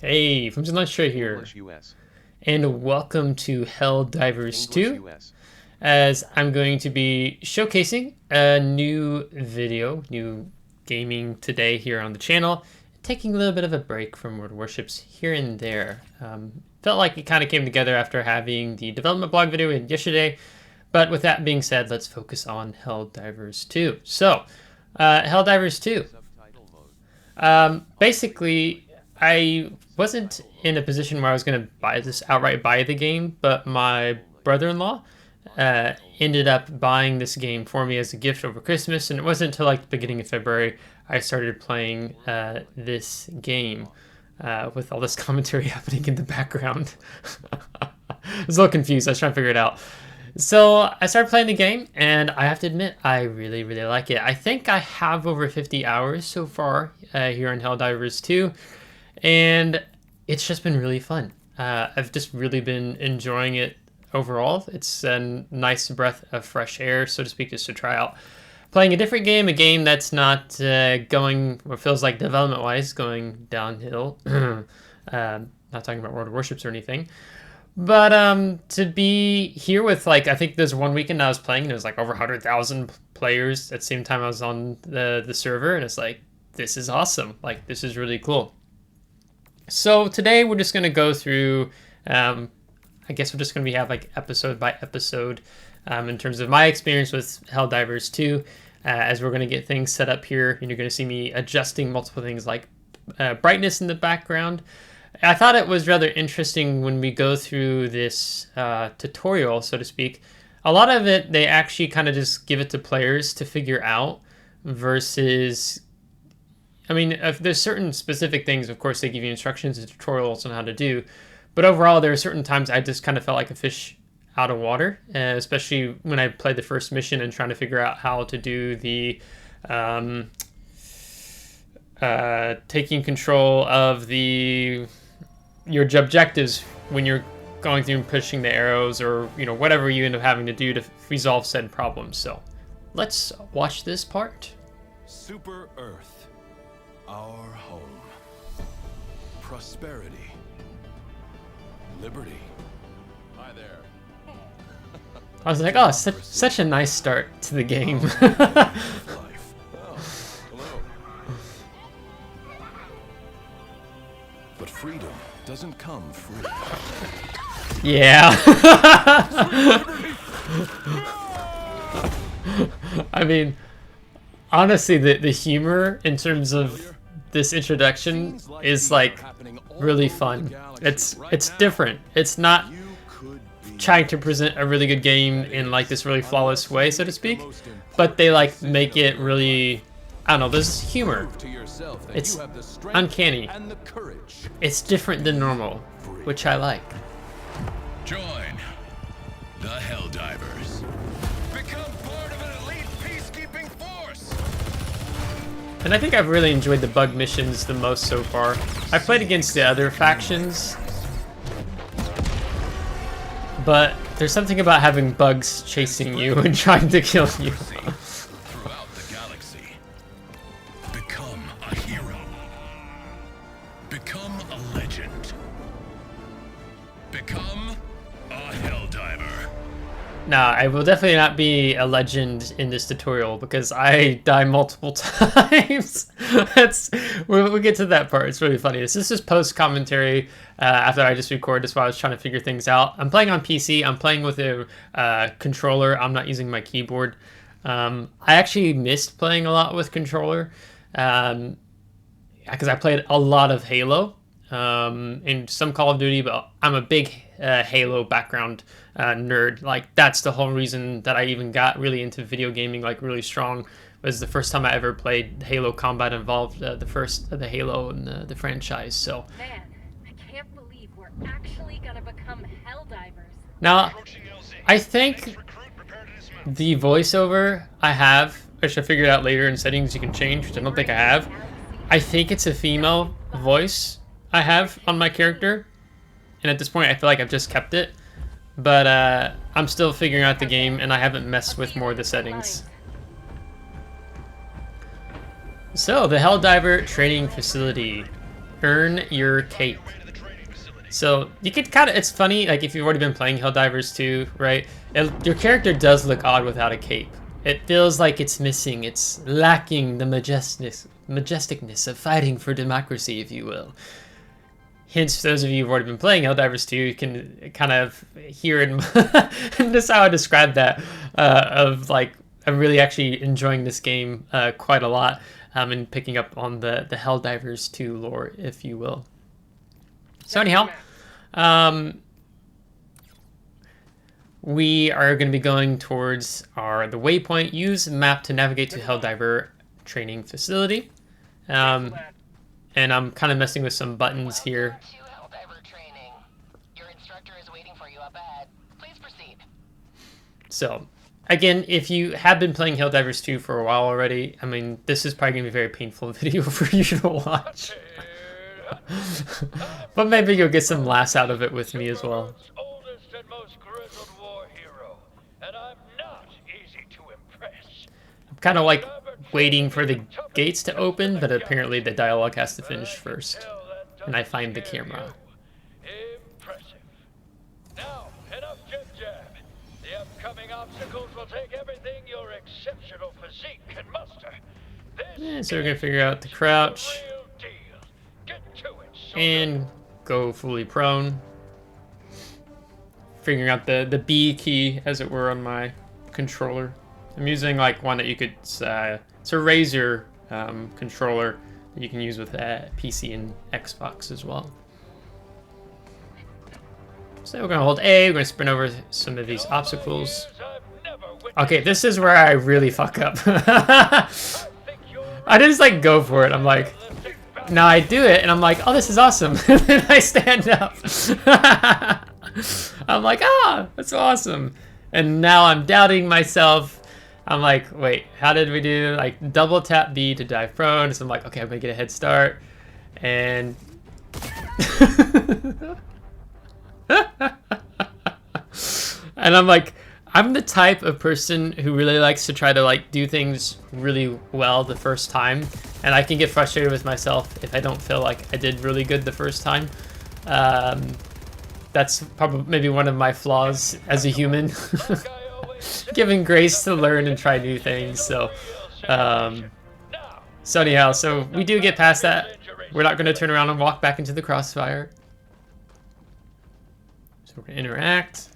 Hey, FlimsyLunchTray here, English US. and welcome to Helldivers English 2, US. as I'm going to be showcasing a new video, new gaming today here on the channel, taking a little bit of a break from World Warships here and there. Felt like it kind of came together after having the development blog video we had yesterday, but with that being said, let's focus on Helldivers 2. So, Helldivers 2. Subtitle mode. Basically, I wasn't in a position where I was going to outright buy the game, but my brother-in-law ended up buying this game for me as a gift over Christmas, and it wasn't until like the beginning of February I started playing this game with all this commentary happening in the background. I was a little confused. I was trying to figure it out. So I started playing the game, and I have to admit, I really, really like it. I think I have over 50 hours so far here on Helldivers 2, and it's just been really fun. I've just really been enjoying it overall. It's a nice breath of fresh air, so to speak, just to try out playing a different game, a game that's not going, what feels like development-wise, going downhill. Not talking about World of Warships or anything. But to be here with, like, I think there's one weekend I was playing and it was like over 100,000 players at the same time I was on the server, and it's like, this is awesome. Like, this is really cool. So today we're just going to go through, I guess we're just going to have like episode by episode in terms of my experience with Helldivers 2, as we're going to get things set up here, and you're going to see me adjusting multiple things like brightness in the background. I thought it was rather interesting when we go through this tutorial, so to speak. A lot of it, they actually kind of just give it to players to figure out versus, I mean, if there's certain specific things, of course, they give you instructions and tutorials on how to do. But overall, there are certain times I just kind of felt like a fish out of water, especially when I played the first mission and trying to figure out how to do the taking control of your objectives when you're going through and pushing the arrows, or whatever you end up having to do to resolve said problems. So let's watch this part. Super Earth, our home. Prosperity. Liberty. Hi there. I was like, oh, such a nice start to the game. Life. Oh, hello. But freedom doesn't come free. Yeah. I mean, honestly, the humor in terms of this introduction is like really fun. It's different. It's not trying to present a really good game in like this really flawless way, so to speak, but they like make it really, I don't know, there's humor. It's uncanny. It's different than normal, which I like. Join the Helldivers. Become part of an elite peacekeeping force. And I think I've really enjoyed the bug missions the most so far. I've played against the other factions, but there's something about having bugs chasing you and trying to kill you. Throughout the galaxy. Become a hero. Become a legend. Become a Helldiver. Nah, I will definitely not be a legend in this tutorial because I die multiple times. We'll get to that part. It's really funny. This is post commentary after I just recorded this while I was trying to figure things out. I'm playing on PC. I'm playing with a controller. I'm not using my keyboard. I actually missed playing a lot with controller because I played a lot of Halo and some Call of Duty, but I'm a big Halo background nerd. Like, that's the whole reason that I even got really into video gaming, like really strong, was the first time I ever played Halo Combat Involved, the first of the Halo in the franchise. So Man, I can't believe we're actually gonna become Helldivers. now I think the voiceover I have, which I figured out later in settings you can change, which I don't think I have, I think it's a female voice I have on my character, and at this point I feel like I've just kept it, but I'm still figuring out the game and I haven't messed with more of the settings. So the Helldiver training facility. earn your cape. So you could kind of, it's funny, like if you've already been playing Helldivers 2, right? Your character does look odd without a cape. It feels like it's missing, it's lacking the majesticness of fighting for democracy, if you will. Hence, those of you who've already been playing Helldivers 2, you can kind of hear it. And that's how I describe that, of like, I'm really actually enjoying this game quite a lot, and picking up on the Helldivers 2 lore, if you will. So anyhow, we are going to be going towards the waypoint. Use map to navigate to Helldiver training facility. And I'm kind of messing with some buttons here. So, again, if you have been playing Helldivers 2 for a while already, I mean, this is probably going to be a very painful video for you to watch. But maybe you'll get some laughs out of it with me as well. I'm kind of like waiting for the gates to open, but apparently the dialogue has to finish first. And I find the camera. Impressive. Now, head up jib-jab. The upcoming obstacles will take everything your exceptional physique can muster. Yeah, so we're going to figure out the crouch. And go fully prone. Figuring out the B key, as it were, on my controller. I'm using like one that you could, it's a Razer controller that you can use with PC and Xbox as well. So we're going to hold A, we're going to sprint over some of these obstacles. Okay, this is where I really fuck up. I just like go for it. I'm like, now I do it and I'm like, oh, this is awesome. And then I stand up. I'm like, ah, that's awesome. And now I'm doubting myself. I'm like, wait, how did we do? Like double tap B to dive prone. So I'm like, okay, I'm gonna get a head start. And and I'm like, I'm the type of person who really likes to try to like do things really well the first time, and I can get frustrated with myself if I don't feel like I did really good the first time. That's probably maybe one of my flaws as a human, giving grace to learn and try new things. So, so anyhow, so we do get past that. We're not going to turn around and walk back into the crossfire. So we're going to interact.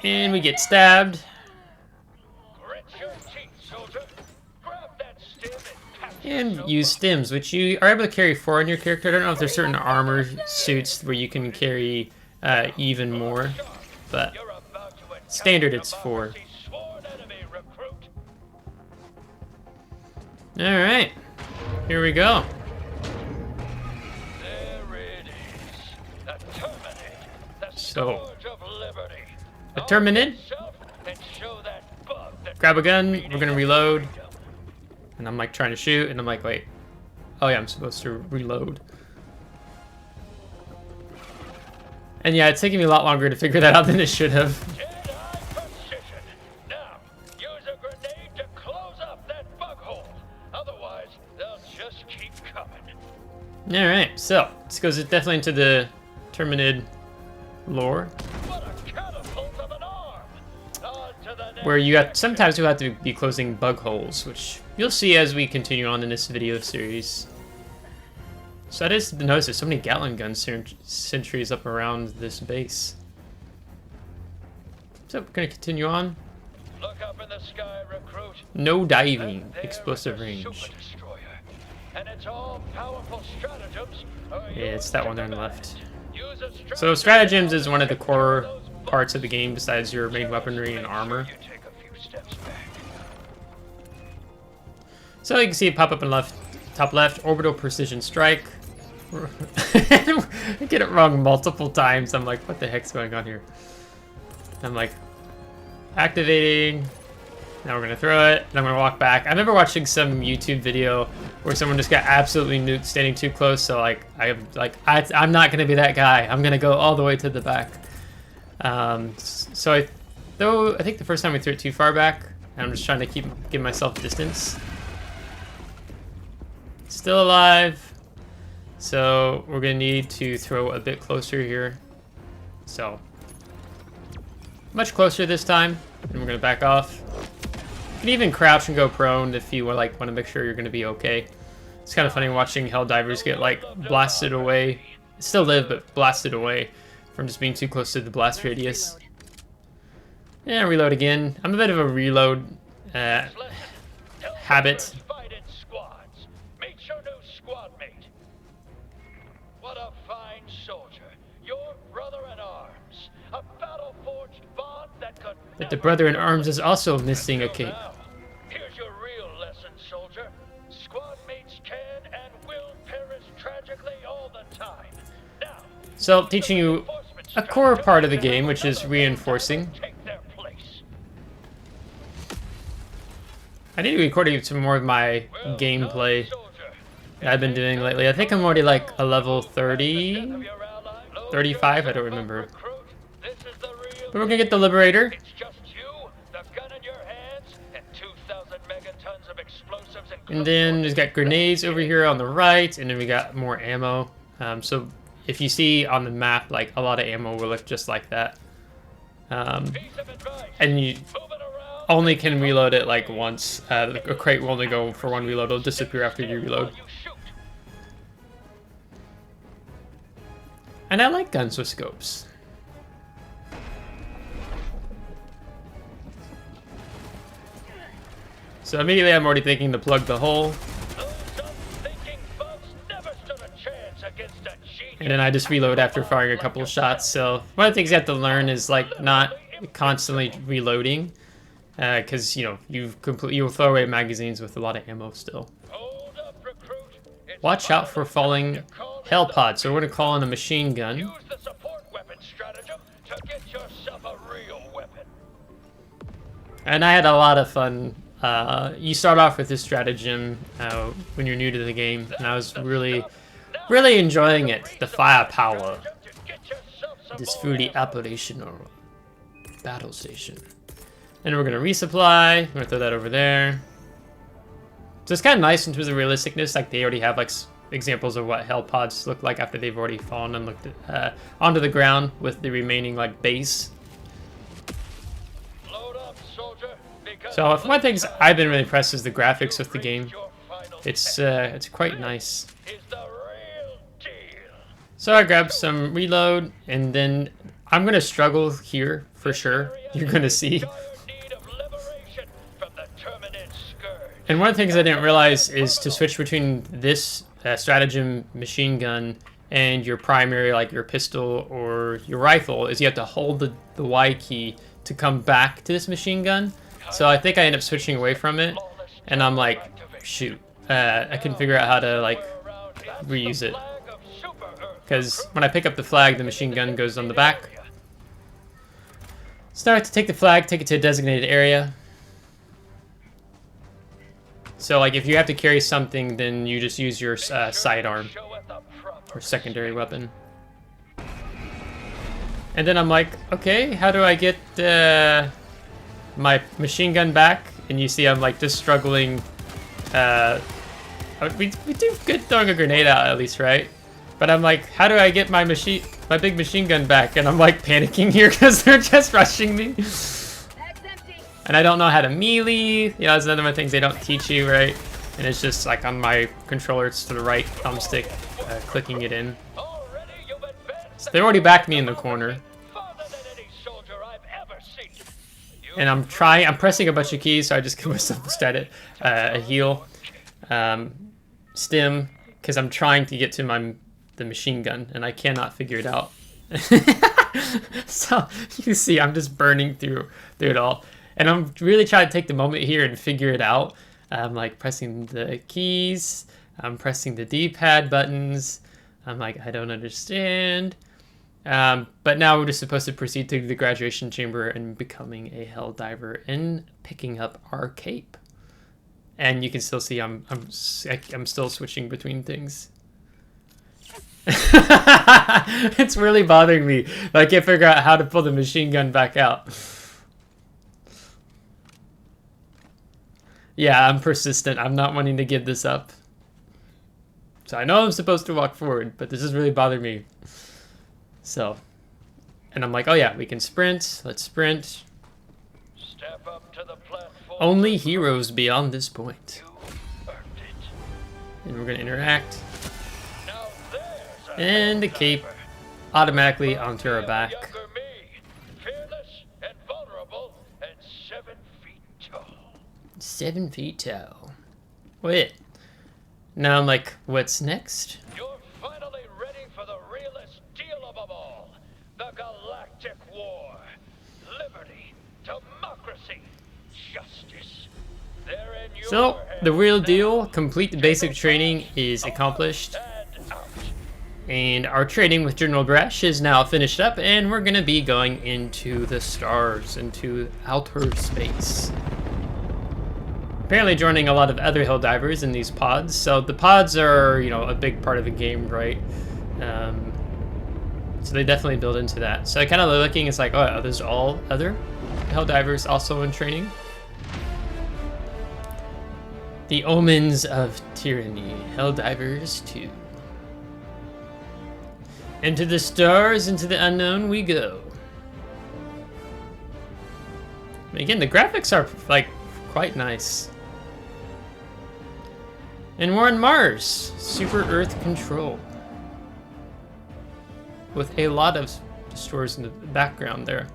And we get stabbed. And use stims, which you are able to carry 4 on your character. I don't know if there's certain armor suits where you can carry even more, but standard it's 4. Alright, here we go. So, a Terminid. Grab a gun, we're gonna reload. And I'm like trying to shoot, and I'm like, wait. Oh yeah, I'm supposed to reload. And yeah, it's taking me a lot longer to figure that out than it should have. Now, use a grenade to close up that bug hole. Otherwise, they'll just keep coming. Alright, so this goes definitely into the Terminid lore. What a catapult of an arm. On to the next. Where you sometimes you have to be closing bug holes, which you'll see as we continue on in this video series. So I just noticed there's so many Gatling gun sentries up around this base. So we're gonna continue on. Look up in the sky, recruit. No diving, explosive range. And it's all powerful stratagems. Yeah, it's that one there on the left. So stratagems is one of the core parts of the game besides your main weaponry and armor. So you can see it pop up in top left, orbital precision strike. I get it wrong multiple times. I'm like, what the heck's going on here? I'm like, activating. Now we're gonna throw it, and I'm gonna walk back. I remember watching some YouTube video where someone just got absolutely nuked standing too close. So like, I'm not gonna be that guy. I'm gonna go all the way to the back. So I think the first time we threw it too far back, and I'm just trying to give myself distance. still alive. So we're gonna need to throw a bit closer here. So much closer this time, and we're gonna back off. You can even crouch and go prone if you like want to make sure you're gonna be okay. It's kind of funny watching Helldivers get like blasted away, still live but blasted away from just being too close to the blast radius. Yeah, reload again. I'm a bit of a reload habit. Fight in squads. Meet your new squad mate. What a fine soldier. Your brother in arms. A battle-forged bond that could But the brother in arms is also missing a cape. Now, here's your real lesson, soldier. Squad mates can and will perish tragically all the time. Now, So teaching you a core part of the game, which is reinforcing. take their place. I need to record some more of my Well gameplay done, soldier. that I've been doing lately. I think I'm already like a level 30, Death of your ally. Load 35, I don't yourself up, remember. recruit. This is the real But we're gonna get the Liberator. It's just you, the gun in your hands, and 2,000 megatons of explosives And then we've got grenades over here on the right, and then we got more ammo. So if you see on the map, like a lot of ammo will look just like that. Piece of advice. And you Move it around. only can reload it like once. A crate will only go for one reload. It'll disappear after you reload. You shoot. And I like guns with scopes. So immediately I'm already thinking to plug the hole. Those unthinking folks never stood a chance against a genius. And then I just reload after firing a couple of shots. So one of the things you have to learn is like not constantly reloading, because you know you'll throw away magazines with a lot of ammo still. Hold up, recruit. It's Watch out for part of the falling to call in hell the pods. So we're gonna call in a machine gun. Use the support weapon stratagem to get yourself a real weapon. And I had a lot of fun. You start off with this stratagem when you're new to the game, and I was really enjoying it. The firepower. This fully operational battle station. And we're gonna resupply. We're gonna throw that over there. So it's kind of nice in terms of realisticness. Like they already have like examples of what hell pods look like after they've already fallen and looked at, onto the ground with the remaining like base. Load up, soldier, because So one of the things I've been really impressed is the graphics with the game. your final It's quite nice. is the real deal. So I grabbed some reload, and then I'm gonna struggle here for sure. You're gonna see. Dire need of liberation from the Terminid scourge. And one of the things I didn't realize is to switch between this stratagem machine gun and your primary, like your pistol or your rifle, is you have to hold the Y key to come back to this machine gun. So I think I end up switching away from it, and I'm like, shoot, I can figure out how to like reuse it. Flag of Super Earth. Because when I pick up the flag, the machine gun goes on the back. So now I have to take the flag, take it to a designated area. So like if you have to carry something, then you just use your sidearm Show at the proper or secondary weapon. And then I'm like, okay, how do I get my machine gun back? And you see I'm like just struggling. We do good throwing a grenade out at least, right? But I'm like, how do I get my big machine gun back? And I'm like panicking here because they're just rushing me. And I don't know how to melee. Yeah, that's another one of the things they don't teach you, right? And it's just like on my controller, it's to the right thumbstick, clicking it in. Already you've advanced So they already backed me in the corner. farther than any soldier I've ever seen. And I'm pressing a bunch of keys, so I just give myself a heal. Stim, because I'm trying to get to the machine gun, and I cannot figure it out. So you see, I'm just burning through it all, and I'm really trying to take the moment here and figure it out. I'm like pressing the keys, I'm pressing the D-pad buttons. I'm like, I don't understand. But now we're just supposed to proceed to the graduation chamber and becoming a Helldiver and picking up our cape. And you can still see I'm still switching between things. It's really bothering me. I can't figure out how to pull the machine gun back out. Yeah, I'm persistent. I'm not wanting to give this up. So I know I'm supposed to walk forward, but this is really bothering me. So, and I'm like, oh yeah, we can sprint. Let's sprint. Step up to the platform. Only heroes beyond this point. You earned it. And we're gonna interact. Now there's a And the cape Helldiver. automatically onto our back. Younger me, fearless and vulnerable, and 7 feet tall. 7 feet tall. Wait. Now I'm like, what's next? You're finally ready for the realest deal of them all. The Galactic War. Liberty, democracy, justice. They're in your So, the hands real now. deal, complete the basic training is accomplished. And out. And our training with General Gresh is now finished up, and we're gonna be going into the stars, into outer space. Apparently joining a lot of other Helldivers in these pods. So the pods are, you know, a big part of the game, right? So they definitely build into that. So I kind of looking, it's like, oh, are those all other Helldivers also in training? The Omens of Tyranny, Helldivers 2. Into the stars, into the unknown we go. Again, the graphics are, like, quite nice. And we're on Mars, Super Earth Control. With a lot of destroyers in the background there.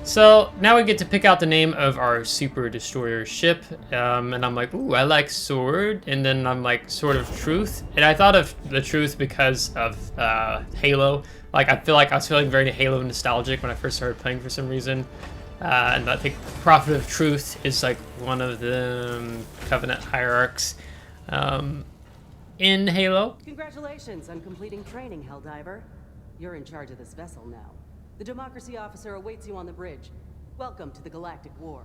So now we get to pick out the name of our Super Destroyer ship. And I'm like, ooh, I like Sword. And then I'm like, Sword of Truth. And I thought of the Truth because of Halo. Like, I feel like I was feeling very Halo nostalgic when I first started playing for some reason. And I think Prophet of Truth is like one of the Covenant hierarchs in Halo. Congratulations on completing training, Helldiver. You're in charge of this vessel now. The Democracy Officer awaits you on the bridge. Welcome to the Galactic War.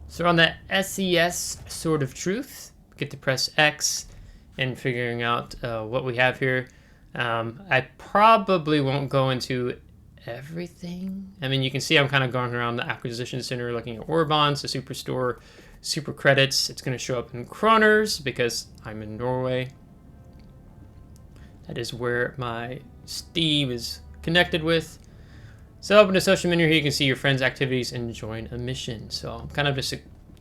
So on the SES Sword of Truth, get to press X and figuring out what we have here. I probably won't go into everything. I mean, you can see I'm kind of going around the acquisition center looking at war bonds, the superstore, super credits. It's going to show up in kroners because I'm in Norway. That is where my Steam is connected with. So open the social menu here, you can see your friends' activities and join a mission. So I'm kind of just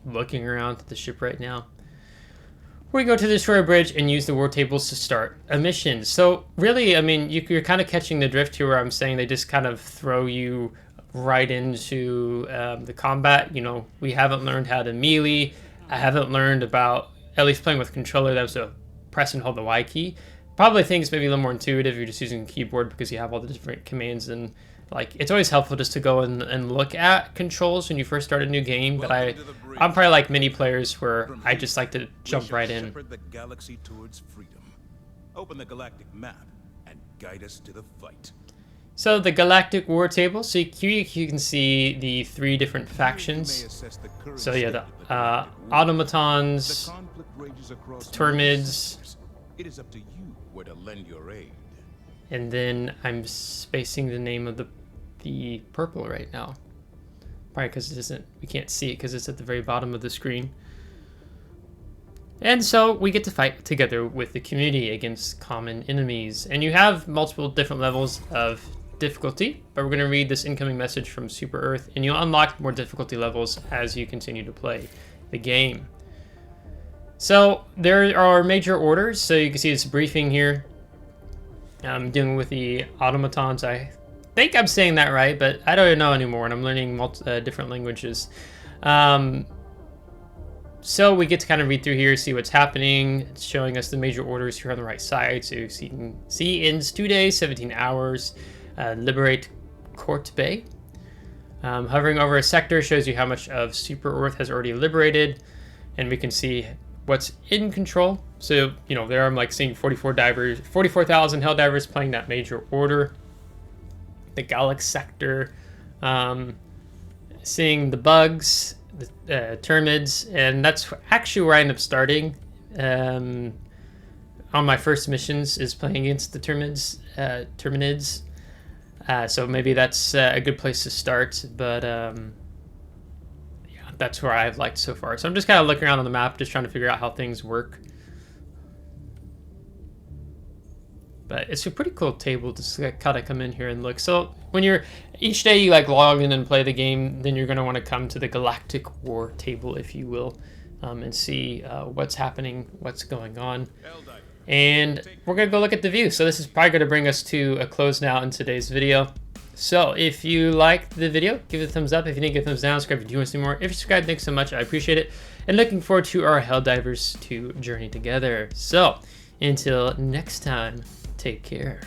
looking around at the ship right now. We go to the destroyer bridge and use the war tables to start a mission. So really, I mean, you're kind of catching the drift here where I'm saying they just kind of throw you right into the combat. You know, we haven't learned how to melee. I haven't learned about, at least playing with controller, that was a press and hold the Y key. Probably things maybe a little more intuitive if you're just using a keyboard because you have all the different commands, and like it's always helpful just to go and look at controls when you first start a new game. But I'm probably like many players where I just like to jump right in. Shepherd the galaxy towards freedom. Open the galactic map and guide us to the fight. So the Galactic War Table. So here you can see the 3 different factions. So yeah, the automatons, The conflict rages across Termids. It is up to you where to lend your aid. And then I'm spacing the name of the purple right now. Probably because it isn't, we can't see it because it's at the very bottom of the screen. And so we get to fight together with the community against common enemies. And you have multiple different levels of difficulty, but we're going to read this incoming message from Super Earth, and you'll unlock more difficulty levels as you continue to play the game. So there are major orders, so you can see this briefing here. I'm dealing with the automatons. I think I'm saying that right, but I don't know anymore, and I'm learning different languages. So we get to kind of read through here, see what's happening. It's showing us the major orders here on the right side, so you can see ends 2 days, 17 hours. Liberate Court Bay. Hovering over a sector shows you how much of Super Earth has already liberated, and we can see what's in control. So, you know, there I'm like seeing 44,000 Helldivers playing that major order. The Galax sector, seeing the bugs, the Termids, and that's actually where I end up starting. On my first missions is playing against the Terminids. So maybe that's a good place to start, but yeah, that's where I've liked so far. So I'm just kind of looking around on the map, just trying to figure out how things work. But it's a pretty cool table to kind of come in here and look. So when you're each day you like log in and play the game, then you're going to want to come to the Galactic War Table, if you will, and see what's happening, what's going on. And we're going to go look at the view. So this is probably going to bring us to a close now in today's video. So if you liked the video, give it a thumbs up. If you didn't, give it a thumbs down. Subscribe if you do want to see more. If you subscribe, thanks so much. I appreciate it. And looking forward to our Helldivers to journey together. So until next time, take care.